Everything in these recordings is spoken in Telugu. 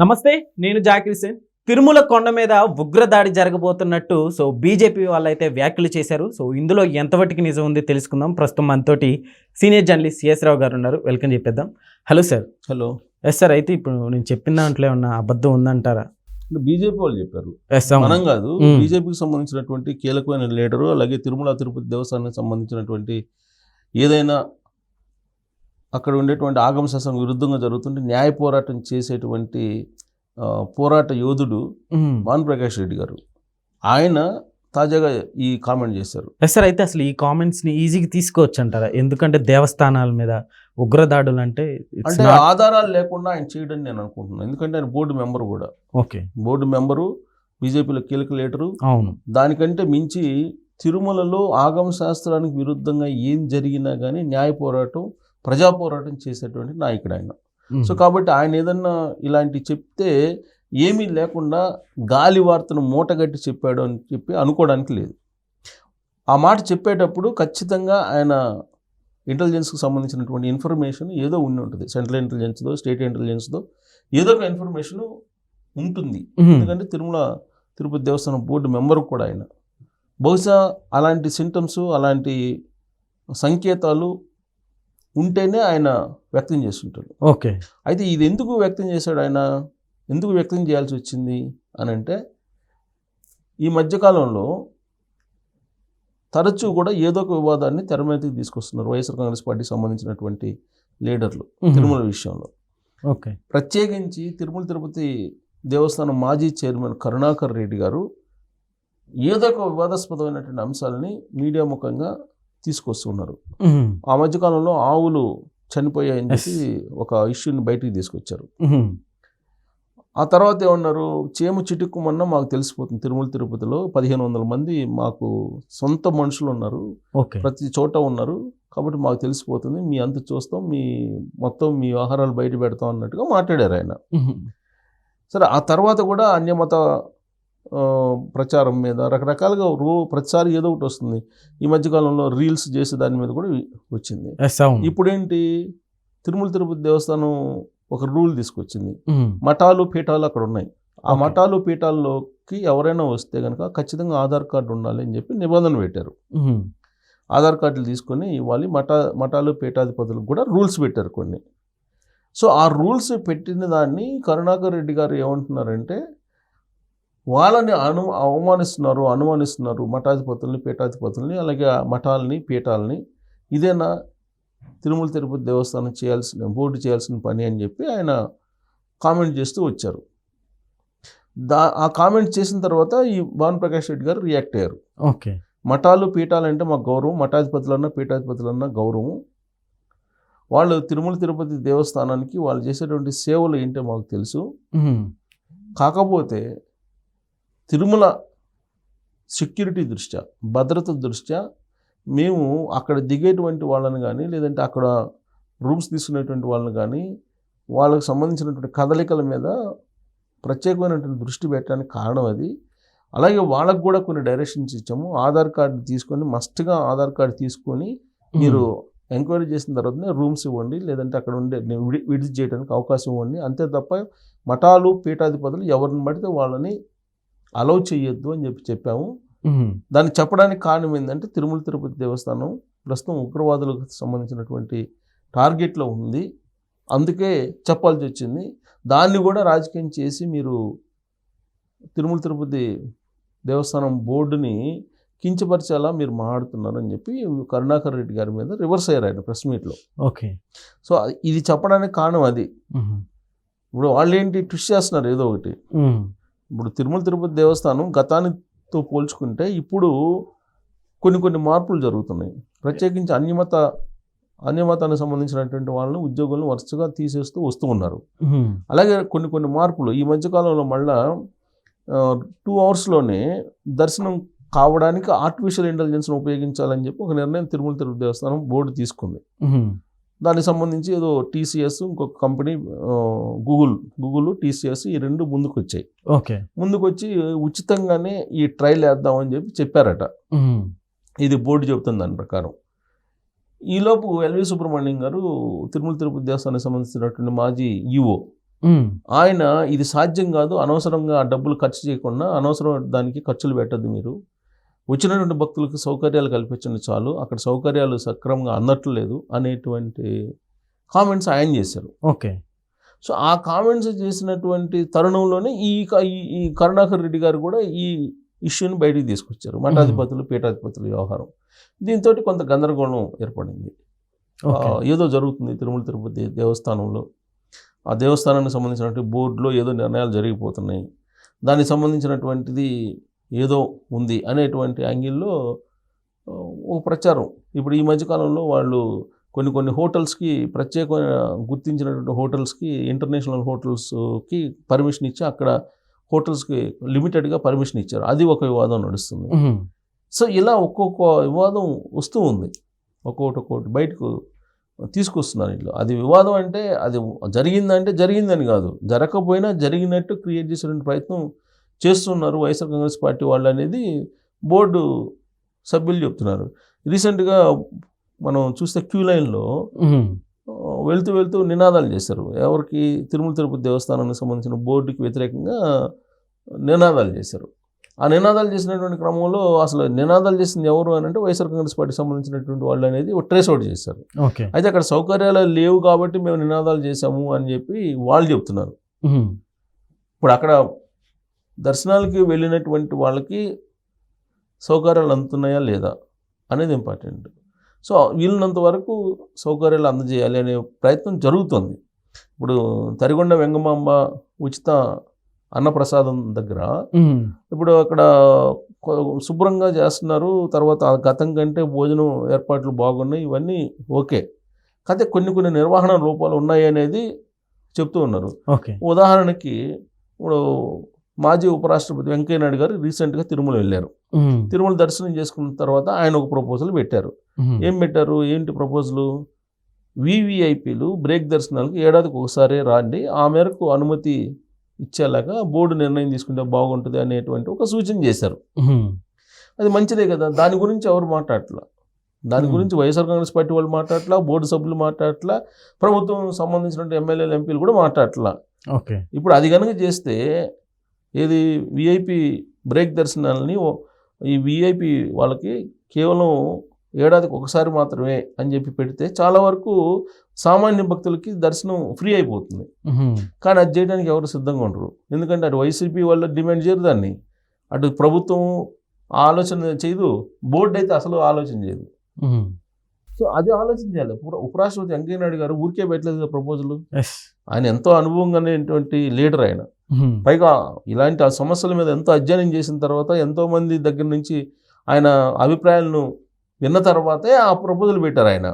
నమస్తే, నేను జాకిర్ హుసేన్. తిరుమల కొండ మీద ఉగ్రదాడి జరగబోతున్నట్టు బీజేపీ వాళ్ళైతే వ్యాఖ్యలు చేశారు. ఇందులో ఎంతవరకు నిజం ఉంది తెలుసుకుందాం. ప్రస్తుతం మనతోటి సీనియర్ జర్నలిస్ట్ సిఎస్ రావు గారు ఉన్నారు. వెల్కమ్ చెప్పేద్దాం. Hello sir. Hello. Yes sir. అయితే ఇప్పుడు నేను చెప్పిన దాంట్లో ఏమన్నా అబద్ధం ఉందంటారా? బీజేపీ వాళ్ళు చెప్పారు, మనం కాదు. బీజేపీకి సంబంధించినటువంటి కీలకమైన లీడరు, అలాగే తిరుమల తిరుపతి దేవస్థానానికి సంబంధించినటువంటి ఏదైనా అక్కడ ఉండేటువంటి ఆగమ శాసనం విరుద్ధంగా జరుగుతుంటే న్యాయ పోరాటం చేసేటువంటి పోరాట యోధుడు భానుప్రకాష్ రెడ్డి గారు, ఆయన తాజాగా ఈ కామెంట్ చేశారు. Yes sir. అయితే అసలు ఈ కామెంట్స్ని ఈజీగా తీసుకోవచ్చు అంటారా? ఎందుకంటే దేవస్థానాల మీద ఉగ్రదాడులు అంటే ఆధారాలు లేకుండా ఆయన చేయడం నేను అనుకుంటున్నాను. ఎందుకంటే ఆయన బోర్డు మెంబరు కూడా. ఓకే, బోర్డు మెంబరు, బీజేపీలో కీలక లీడరు. అవును. దానికంటే మించి తిరుమలలో ఆగమ శాస్త్రానికి విరుద్ధంగా ఏం జరిగినా కానీ న్యాయ పోరాటం, ప్రజా పోరాటం చేసేటువంటి నాయకుడు ఆయన. సో కాబట్టి ఆయన ఏదన్నా ఇలాంటి చెప్తే ఏమీ లేకుండా గాలి వార్తను మూటగట్టి చెప్పాడు అని చెప్పి అనుకోవడానికి లేదు. ఆ మాట చెప్పేటప్పుడు ఖచ్చితంగా ఆయన ఇంటెలిజెన్స్కి సంబంధించినటువంటి ఇన్ఫర్మేషన్ ఏదో ఉండి ఉంటుంది. సెంట్రల్ ఇంటెలిజెన్స్దో, స్టేట్ ఇంటెలిజెన్స్దో ఏదో ఒక ఇన్ఫర్మేషన్ ఉంటుంది. ఎందుకంటే తిరుమల తిరుపతి దేవస్థానం బోర్డు మెంబర్ కూడా ఆయన. బహుశా అలాంటి సింటమ్స్, అలాంటి సంకేతాలు ఉంటేనే ఆయన వ్యక్తం చేస్తుంటాడు. ఓకే. అయితే ఇది ఎందుకు వ్యక్తం చేశాడు ఆయన, ఎందుకు వ్యక్తం చేయాల్సి వచ్చింది అని అంటే, ఈ మధ్యకాలంలో తరచూ కూడా ఏదో ఒక వివాదాన్ని తెర మీదకి తీసుకొస్తున్నారు వైఎస్ఆర్ కాంగ్రెస్ పార్టీకి సంబంధించినటువంటి లీడర్లు తిరుమల విషయంలో. ఓకే. ప్రత్యేకించి తిరుమల తిరుపతి దేవస్థానం మాజీ చైర్మన్ కరుణాకర్ రెడ్డి గారు ఏదో ఒక వివాదాస్పదమైనటువంటి అంశాలని మీడియా ముఖంగా తీసుకొస్తున్నారు. ఆ మధ్యకాలంలో ఆవులు చనిపోయాయని చెప్పి ఒక ఇష్యూని బయటికి తీసుకొచ్చారు. ఆ తర్వాత ఏమన్నారు, చేము చిటుక్కుమన్నా మాకు తెలిసిపోతుంది, తిరుమల తిరుపతిలో 1500 మంది మాకు సొంత మనుషులు ఉన్నారు, ప్రతి చోట ఉన్నారు, కాబట్టి మాకు తెలిసిపోతుంది, మీ అంత చూస్తాం, మొత్తం మీ వ్యవహారాలు బయట పెడతాం అన్నట్టుగా మాట్లాడారు ఆయన. సరే, ఆ తర్వాత కూడా అన్యమత ప్రచారం మీద రకరకాలుగా ప్రతిసారి ఏదో ఒకటి వస్తుంది. ఈ మధ్యకాలంలో రీల్స్ చేసే దాని మీద కూడా వచ్చింది. ఇప్పుడేంటి, తిరుమల తిరుపతి దేవస్థానం ఒక రూల్ తీసుకొచ్చింది. మఠాలు, పీఠాలు అక్కడ ఉన్నాయి. ఆ మఠాలు, పీఠాల్లోకి ఎవరైనా వస్తే కనుక ఖచ్చితంగా ఆధార్ కార్డు ఉండాలి అని చెప్పి నిబంధన పెట్టారు. ఆధార్ కార్డులు తీసుకొని ఇవ్వాలి. మఠాలు, పీఠాధిపతులకు కూడా రూల్స్ పెట్టారు కొన్ని. సో ఆ రూల్స్ పెట్టిన దాన్ని కరుణాకర్ రెడ్డి గారు ఏమంటున్నారంటే, వాళ్ళని అనుమానిస్తున్నారు మఠాధిపతుల్ని, పీఠాధిపతుల్ని, అలాగే మఠాలని, పీఠాలని. ఇదేనా తిరుమల తిరుపతి దేవస్థానం బోర్డు చేయాల్సిన పని అని చెప్పి ఆయన కామెంట్ చేస్తూ వచ్చారు. ఆ కామెంట్ చేసిన తర్వాత ఈ భానుప్రకాష్ రెడ్డి గారు రియాక్ట్ అయ్యారు. ఓకే. మఠాలు, పీఠాలు అంటే మాకు గౌరవం, మఠాధిపతులన్నా పీఠాధిపతులన్నా గౌరవం. వాళ్ళు తిరుమల తిరుపతి దేవస్థానానికి వాళ్ళు చేసేటువంటి సేవలు ఏంటో మాకు తెలుసు. కాకపోతే తిరుమల సెక్యూరిటీ దృష్ట్యా, భద్రత దృష్ట్యా మేము అక్కడ దిగేటువంటి వాళ్ళని కానీ, లేదంటే అక్కడ రూమ్స్ తీసుకునేటువంటి వాళ్ళని కానీ, వాళ్ళకి సంబంధించినటువంటి కదలికల మీద ప్రత్యేకమైనటువంటి దృష్టి పెట్టడానికి కారణం అది. అలాగే వాళ్ళకు కూడా కొన్ని డైరెక్షన్స్ ఇచ్చాము. ఆధార్ కార్డు తీసుకొని, మస్ట్గా ఆధార్ కార్డు తీసుకొని మీరు ఎంక్వైరీ చేసిన తర్వాతనే రూమ్స్ ఇవ్వండి, లేదంటే అక్కడ ఉండే విడిది చేయడానికి అవకాశం ఇవ్వండి. అంతే తప్ప మఠాలు, పీఠాధిపతులు ఎవరిని పడితే వాళ్ళని అలౌ చేయొద్దు అని చెప్పాము. దాన్ని చెప్పడానికి కారణం ఏంటంటే, తిరుమల తిరుపతి దేవస్థానం ప్రస్తుతం ఉగ్రవాదులకు సంబంధించినటువంటి టార్గెట్లో ఉంది, అందుకే చెప్పాల్సి వచ్చింది. దాన్ని కూడా రాజకీయం చేసి మీరు తిరుమల తిరుపతి దేవస్థానం బోర్డుని కించపరిచేలా మీరు మాట్లాడుతున్నారు అని చెప్పి కరుణాకర్ రెడ్డి గారి మీద రివర్స్ అయ్యారు ఆయన ప్రెస్ మీట్లో. ఓకే. సో ఇది చెప్పడానికి కారణం అది. ఇప్పుడు వాళ్ళు ఏంటి ట్విస్ట్ చేస్తున్నారు ఏదో ఒకటి. ఇప్పుడు తిరుమల తిరుపతి దేవస్థానం గతానితో పోల్చుకుంటే ఇప్పుడు కొన్ని మార్పులు జరుగుతున్నాయి. ప్రత్యేకించి అన్యమతానికి సంబంధించినటువంటి వాళ్ళని, ఉద్యోగులను వరుసగా తీసేస్తూ వస్తూ ఉన్నారు. అలాగే కొన్ని మార్పులు ఈ మధ్యకాలంలో మళ్ళా 2 అవర్స్లోనే దర్శనం కావడానికి ఆర్టిఫిషియల్ ఇంటెలిజెన్స్ను ఉపయోగించాలని చెప్పి ఒక నిర్ణయం తిరుమల తిరుపతి దేవస్థానం బోర్డు తీసుకుంది. దానికి సంబంధించి ఏదో టీసీఎస్, ఇంకొక కంపెనీ గూగుల్ టీసీఎస్, ఈ రెండు ముందుకు వచ్చాయి. ఓకే. ముందుకు వచ్చి ఉచితంగానే ఈ ట్రయల్ వేద్దామని చెప్పారట. ఇది బోర్డు చెబుతుంది దాని ప్రకారం. ఈలోపు ఎల్వి సుబ్రహ్మణ్యం గారు తిరుమల తిరుపతి దేవస్థానానికి సంబంధించినటువంటి మాజీ ఈఓ ఆయన ఇది సాధ్యం కాదు, అనవసరంగా ఆ డబ్బులు ఖర్చు చేయకుండా అనవసరం దానికి ఖర్చులు పెట్టద్దు, మీరు వచ్చినటువంటి భక్తులకు సౌకర్యాలు కల్పించండి చాలు, అక్కడ సౌకర్యాలు సక్రమంగా అందట్లేదు అనేటువంటి కామెంట్స్ ఆయన చేశారు. ఓకే. సో ఆ కామెంట్స్ చేసినటువంటి తరుణంలోనే ఈ కరుణాకర్ రెడ్డి గారు కూడా ఈ ఇష్యూని బయటికి తీసుకొచ్చారు, మఠాధిపతులు పీఠాధిపతుల వ్యవహారం. దీంతో కొంత గందరగోళం ఏర్పడింది. ఏదో జరుగుతుంది తిరుమల తిరుపతి దేవస్థానంలో, ఆ దేవస్థానానికి సంబంధించినటువంటి బోర్డులో ఏదో నిర్ణయాలు జరిగిపోతున్నాయి, దానికి సంబంధించినటువంటిది ఏదో ఉంది అనేటువంటి యాంగిల్లో ఒక ప్రచారం. ఇప్పుడు ఈ మధ్యకాలంలో వాళ్ళు కొన్ని హోటల్స్కి, ప్రత్యేకమైన గుర్తించినటువంటి హోటల్స్కి, ఇంటర్నేషనల్ హోటల్స్కి పర్మిషన్ ఇచ్చి అక్కడ హోటల్స్కి లిమిటెడ్గా పర్మిషన్ ఇచ్చారు. అది ఒక వివాదం నడుస్తుంది. సో ఇలా ఒక్కొక్క వివాదం వస్తూ ఉంది, ఒక్కొక్కటి బయటకు తీసుకొస్తున్నారు ఇంట్లో. అది వివాదం అంటే అది జరిగిందంటే జరిగిందని కాదు, జరగకపోయినా జరిగినట్టు క్రియేట్ చేసేటువంటి ప్రయత్నం చేస్తున్నారు వైఎస్ఆర్ కాంగ్రెస్ పార్టీ వాళ్ళు అనేది బోర్డు సభ్యులు చెప్తున్నారు. రీసెంట్గా మనం చూస్తే క్యూ లైన్లో వెళ్తూ నినాదాలు చేశారు. ఎవరికి? తిరుమల తిరుపతి దేవస్థానానికి సంబంధించిన బోర్డుకి వ్యతిరేకంగా నినాదాలు చేశారు. ఆ నినాదాలు చేసినటువంటి క్రమంలో అసలు నినాదాలు చేసింది ఎవరు అని అంటే వైఎస్ఆర్ కాంగ్రెస్ పార్టీకి సంబంధించినటువంటి వాళ్ళు అనేది ట్రేస్ అవుట్ చేశారు. అయితే అక్కడ సౌకర్యాలు లేవు కాబట్టి మేము నినాదాలు చేశాము అని చెప్పి వాళ్ళు చెప్తున్నారు. ఇప్పుడు అక్కడ దర్శనాలకి వెళ్ళినటువంటి వాళ్ళకి సౌకర్యాలు అందుతున్నాయా లేదా అనేది ఇంపార్టెంట్. సో వీళ్ళనంత వరకు సౌకర్యాలు అందజేయాలి అనే ప్రయత్నం జరుగుతుంది. ఇప్పుడు తరిగొండ వెంగమాంబ ఉచిత అన్నప్రసాదం దగ్గర ఇప్పుడు అక్కడ శుభ్రంగా చేస్తున్నారు, తర్వాత గతం కంటే భోజనం ఏర్పాట్లు బాగున్నాయి, ఇవన్నీ ఓకే. కాకపోతే కొన్ని నిర్వహణ లోపాలు ఉన్నాయి అనేది చెప్తూ ఉన్నారు. ఉదాహరణకి ఇప్పుడు మాజీ ఉపరాష్ట్రపతి వెంకయ్య నాయుడు గారు రీసెంట్గా తిరుమల వెళ్ళారు. తిరుమల దర్శనం చేసుకున్న తర్వాత ఆయన ఒక ప్రపోజల్ పెట్టారు. ఏం పెట్టారు? ఏంటి ప్రపోజలు? వివిఐపీలు బ్రేక్ దర్శనాలకు ఏడాదికి ఒకసారి రాండి, ఆ మేరకు అనుమతి ఇచ్చేలాగా బోర్డు నిర్ణయం తీసుకుంటే బాగుంటుంది అనేటువంటి ఒక సూచన చేశారు. అది మంచిదే కదా, దాని గురించి ఎవరు మాట్లాడట్లా, దాని గురించి వైఎస్ఆర్ కాంగ్రెస్ పార్టీ వాళ్ళు మాట్లాడట్లా, బోర్డు సభ్యులు మాట్లాడట్లా, ప్రభుత్వం సంబంధించిన ఎమ్మెల్యేలు ఎంపీలు కూడా మాట్లాడట్లా. ఇప్పుడు అది కనుక చేస్తే ఏది విఐపి బ్రేక్ దర్శనాలని ఈ విఐపి వాళ్ళకి కేవలం ఏడాదికి ఒకసారి మాత్రమే అని చెప్పి పెడితే చాలా వరకు సామాన్య భక్తులకి దర్శనం ఫ్రీ అయిపోతుంది. కానీ అది చేయడానికి ఎవరు సిద్ధంగా ఉండరు. ఎందుకంటే అటు వైసీపీ వాళ్ళు డిమాండ్ చేయరు దాన్ని, అటు ప్రభుత్వం ఆలోచన చేయదు, బోర్డు అయితే అసలు ఆలోచన చేయదు. సో అది ఆలోచన చేయాలి. ఉపరాష్ట్రపతి వెంకయ్య నాయుడు గారు ఊరికే పెట్టలేదు ప్రపోజల్. ఆయన ఎంతో అనుభవంగానేటువంటి లీడర్ ఆయన. పైగా ఇలాంటి ఆ సమస్యల మీద ఎంతో అధ్యయనం చేసిన తర్వాత, ఎంతోమంది దగ్గర నుంచి ఆయన అభిప్రాయాలను విన్న తర్వాతే ఆ ప్రపోజల్ పెట్టారు ఆయన.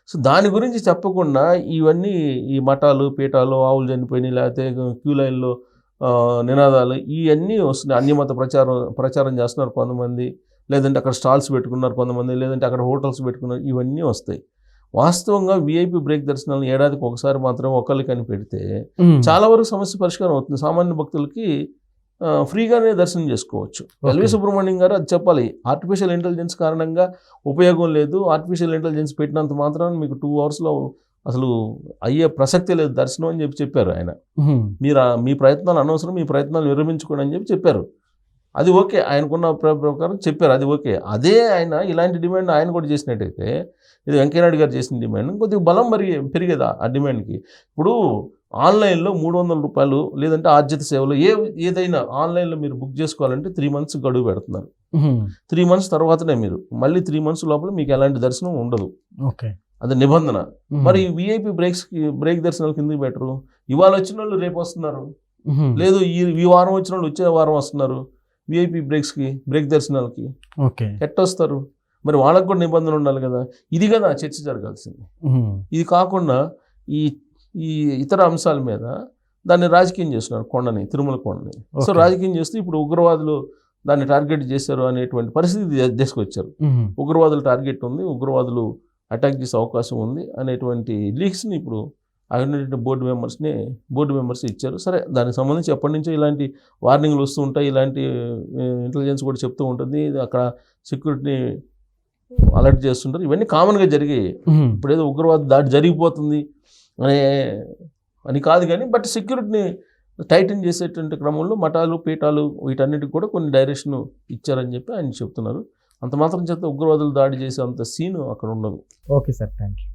సో దాని గురించి చెప్పకుండా ఇవన్నీ ఈ మఠాలు పీఠాలు ఆవులు చనిపోయినాయి, లేకపోతే క్యూ లైన్లో నినాదాలు ఇవన్నీ వస్తున్నాయి. అన్యమత ప్రచారం చేస్తున్నారు కొంతమంది, లేదంటే అక్కడ స్టాల్స్ పెట్టుకున్నారు కొంతమంది, లేదంటే అక్కడ హోటల్స్ పెట్టుకున్నారు, ఇవన్నీ వస్తాయి. వాస్తవంగా విఐపి బ్రేక్ దర్శనాలను ఏడాదికి ఒకసారి మాత్రం ఒకళ్ళకి అని పెడితే చాలా వరకు సమస్య పరిష్కారం అవుతుంది. సామాన్య భక్తులకి ఫ్రీగానే దర్శనం చేసుకోవచ్చు. ఎల్వి సుబ్రహ్మణ్యం గారు అది చెప్పాలి, ఆర్టిఫిషియల్ ఇంటెలిజెన్స్ కారణంగా ఉపయోగం లేదు, ఆర్టిఫిషియల్ ఇంటెలిజెన్స్ పెట్టినంత మాత్రాన మీకు 2 అవర్స్లో అసలు అయ్యే ప్రసక్తే లేదు దర్శనం అని చెప్పారు ఆయన. మీరు మీ ప్రయత్నాలు అనవసరం, మీ ప్రయత్నాలు విరమించుకోండి అని చెప్పారు. అది ఓకే, ఆయనకున్న ప్రకారం చెప్పారు, అది ఓకే. అదే ఆయన ఇలాంటి డిమాండ్ ఆయన కూడా చేసినట్టయితే, ఇది వెంకయ్యనాయుడు గారు చేసిన డిమాండ్ కొద్దిగా బలం పెరిగేదా ఆ డిమాండ్కి. ఇప్పుడు ఆన్లైన్లో 300 రూపాయలు లేదంటే ఆర్జిత సేవలు ఏదైనా ఆన్లైన్లో మీరు బుక్ చేసుకోవాలంటే 3 months గడువు పెడుతున్నారు. 3 months తర్వాతనే మీరు మళ్ళీ 3 months లోపల మీకు ఎలాంటి దర్శనం ఉండదు, అది నిబంధన. మరి విఐపి బ్రేక్ దర్శనాలు కిందకి పెట్టరు. ఇవాళ వచ్చిన వాళ్ళు రేపు వస్తున్నారు, లేదు ఈ వారం వచ్చిన వాళ్ళు వచ్చే వారం వస్తున్నారు విఐపి బ్రేక్ దర్శనాలకి. ఎట్టొస్తారు? మరి వాళ్ళకు కూడా నిబంధనలు ఉండాలి కదా. ఇది కదా చర్చ జరగాల్సింది. ఇది కాకుండా ఈ ఇతర అంశాల మీద దాన్ని రాజకీయం చేస్తున్నారు, తిరుమల కొండని. సో రాజకీయం చేస్తూ ఇప్పుడు ఉగ్రవాదులు దాన్ని టార్గెట్ చేశారు అనేటువంటి పరిస్థితి తీసుకొచ్చారు. ఉగ్రవాదుల టార్గెట్ ఉంది, ఉగ్రవాదులు అటాక్ చేసే అవకాశం ఉంది అనేటువంటి లీక్స్ని ఇప్పుడు అయినటువంటి బోర్డు మెంబర్స్ ఇచ్చారు. సరే, దానికి సంబంధించి ఎప్పటి నుంచో ఇలాంటి వార్నింగ్లు వస్తూ ఉంటాయి, ఇలాంటి ఇంటెలిజెన్స్ కూడా చెప్తూ ఉంటుంది, అక్కడ సెక్యూరిటీని అలర్ట్ చేస్తుంటారు. ఇవన్నీ కామన్గా జరిగాయి. ఇప్పుడు ఏదో ఉగ్రవాద దాడి జరిగిపోతుంది అనే అని కాదు కానీ బట్ సెక్యూరిటీని టైటన్ చేసేటువంటి క్రమంలో మఠాలు పీఠాలు వీటన్నిటికి కూడా కొన్ని డైరెక్షన్ ఇచ్చారని చెప్పి ఆయన చెప్తున్నారు. అంత మాత్రం చేత ఉగ్రవాదులు దాడి చేసే అంత సీను అక్కడ ఉండదు. Okay sir, thank you.